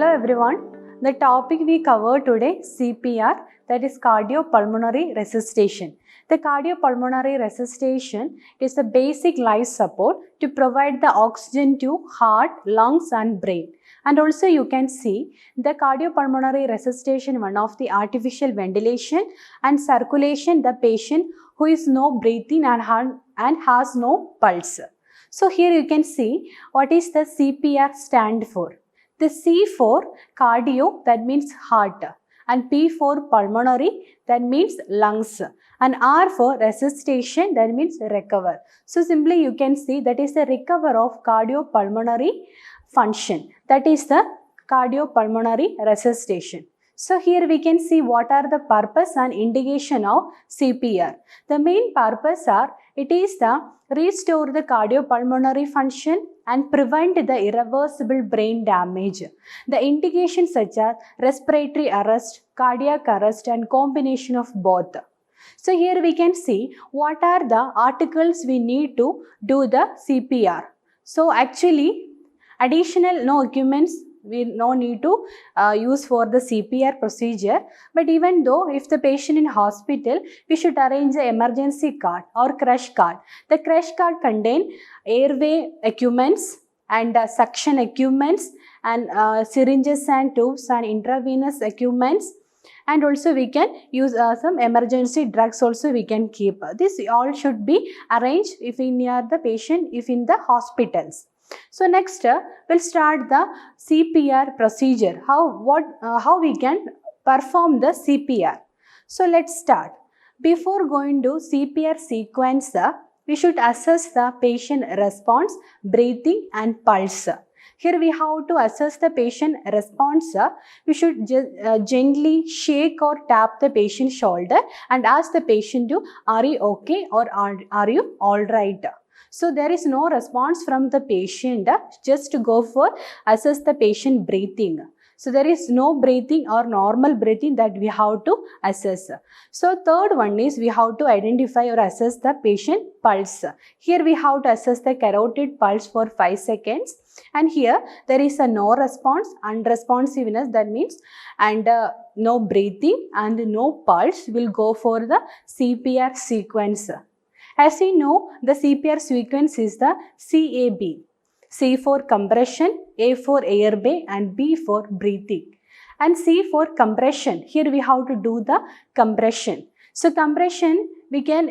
Hello everyone. The topic we cover today CPR, that is cardiopulmonary resuscitation. The cardiopulmonary resuscitation is a basic life support to provide the oxygen to heart, lungs and brain. And also you can see the cardiopulmonary resuscitation, one of the artificial ventilation and circulation the patient who is no breathing and has no pulse. So here you can see what is the CPR stand for. The C for cardio, that means heart, and P for pulmonary, that means lungs, and R for resuscitation, that means recover. So simply you can see that is the recover of cardiopulmonary function, that is the cardiopulmonary resuscitation. So here we can see what are the purpose and indication of CPR. The main purpose are, it is the restore the cardiopulmonary function and prevent the irreversible brain damage. The indications such as respiratory arrest, cardiac arrest and combination of both. So here we can see what are the articles we need to do the CPR. So actually additional no equipments we no need to use for the CPR procedure, but even though if the patient in hospital, we should arrange the emergency cart or crash cart. The crash cart contain airway equipments and suction equipments and syringes and tubes and intravenous equipments, and also we can use some emergency drugs also we can keep. This all should be arranged if in near the patient, if in the hospitals. So next we'll start the CPR procedure. How we can perform the CPR. So let's start. Before going to CPR sequence, we should assess the patient response, breathing and pulse. Here we have to assess the patient response. We should gently shake or tap the patient's shoulder and ask the patient to, are you okay or are you alright? So there is no response from the patient, just to go for assess the patient breathing. So there is no breathing or normal breathing that we have to assess. So third one is we have to identify or assess the patient pulse. Here we have to assess the carotid pulse for 5 seconds. And here there is a no response, unresponsiveness, that means, and no breathing and no pulse, will go for the CPR sequence. As we know, the CPR sequence is the CAB. C for compression, A for airway and B for breathing. And C for compression. Here we have to do the compression. So compression, we can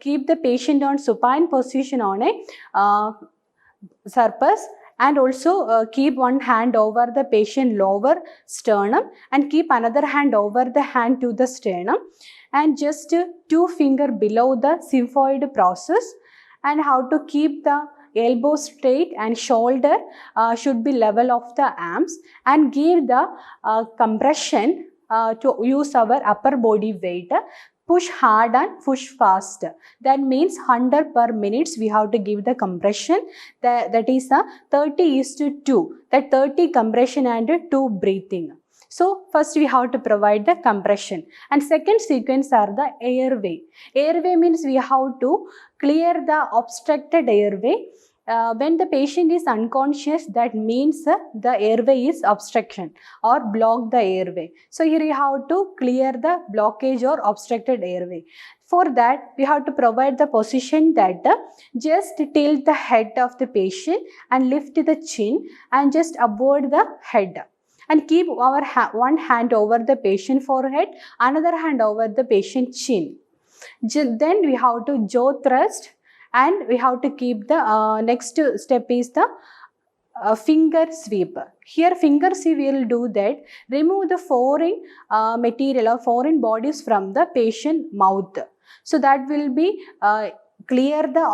keep the patient on supine position on a surface, and also keep one hand over the patient lower sternum and keep another hand over the hand to the sternum, and just 2 fingers below the symphoid process, and how to keep the elbow straight and shoulder should be level of the arms, and give the compression to use our upper body weight. Push hard and push fast. That means 100 per minutes we have to give the compression. That is a 30:2. That 30 compression and 2 breathing. So first we have to provide the compression. And second sequence are the airway. Airway means we have to clear the obstructed airway. When the patient is unconscious, that means the airway is obstruction or block the airway. So here you have to clear the blockage or obstructed airway. For that, we have to provide the position that just tilt the head of the patient and lift the chin and just above the head. And keep our one hand over the patient forehead, another hand over the patient chin. Then we have to jaw thrust. And we have to keep the next step is the finger sweep. Here finger sweep will do that, remove the foreign material or foreign bodies from the patient mouth. So that will be clear the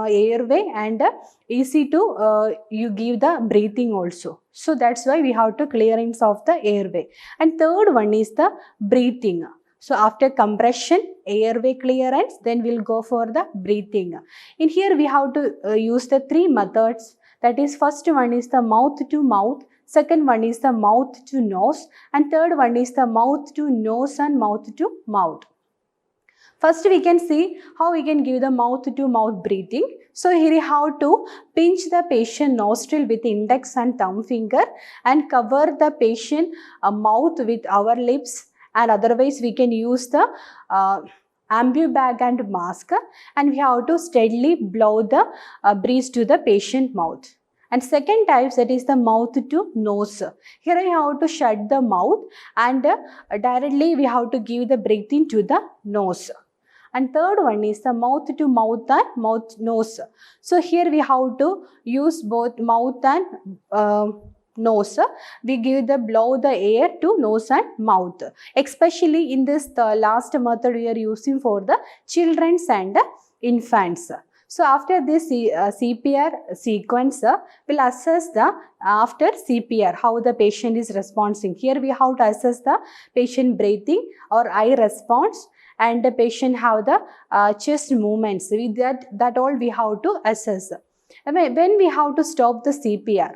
airway and easy to you give the breathing also. So that's why we have to clearance of the airway. And third one is the breathing. So after compression, airway clearance, then we'll go for the breathing. In here we have to use the 3 methods. That is, first one is the mouth to mouth, second one is the mouth to nose, and third one is the mouth to nose and mouth to mouth. First, we can see how we can give the mouth-to-mouth breathing. So here you have to pinch the patient nostril with index and thumb finger and cover the patient mouth with our lips, and otherwise we can use the ambu bag and mask, and we have to steadily blow the breeze to the patient mouth. And second type, that is the mouth to nose. Here I have to shut the mouth and directly we have to give the breathing to the nose. And third one is the mouth to mouth and mouth nose. So here we have to use both mouth and nose. We give the blow the air to nose and mouth. Especially in this the last method we are using for the children and infants. So after this CPR sequence, we'll assess the after CPR how the patient is responding. Here we have to assess the patient breathing or eye response, and the patient have the chest movements. With that all we have to assess. When we have to stop the CPR,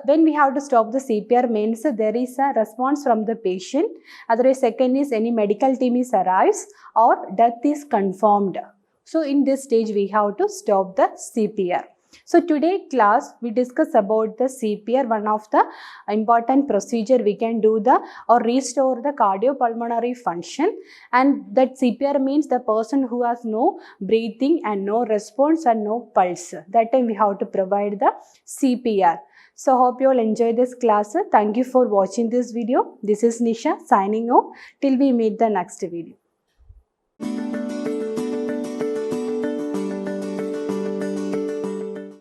when we have to stop the CPR means there is a response from the patient. Otherwise, second is any medical team is arrives or death is confirmed. So in this stage we have to stop the CPR. So today class we discuss about the CPR, one of the important procedure we can do the or restore the cardiopulmonary function, and that CPR means the person who has no breathing and no response and no pulse. That time we have to provide the CPR. So hope you all enjoy this class. Thank you for watching this video. This is Nisha signing off till we meet the next video.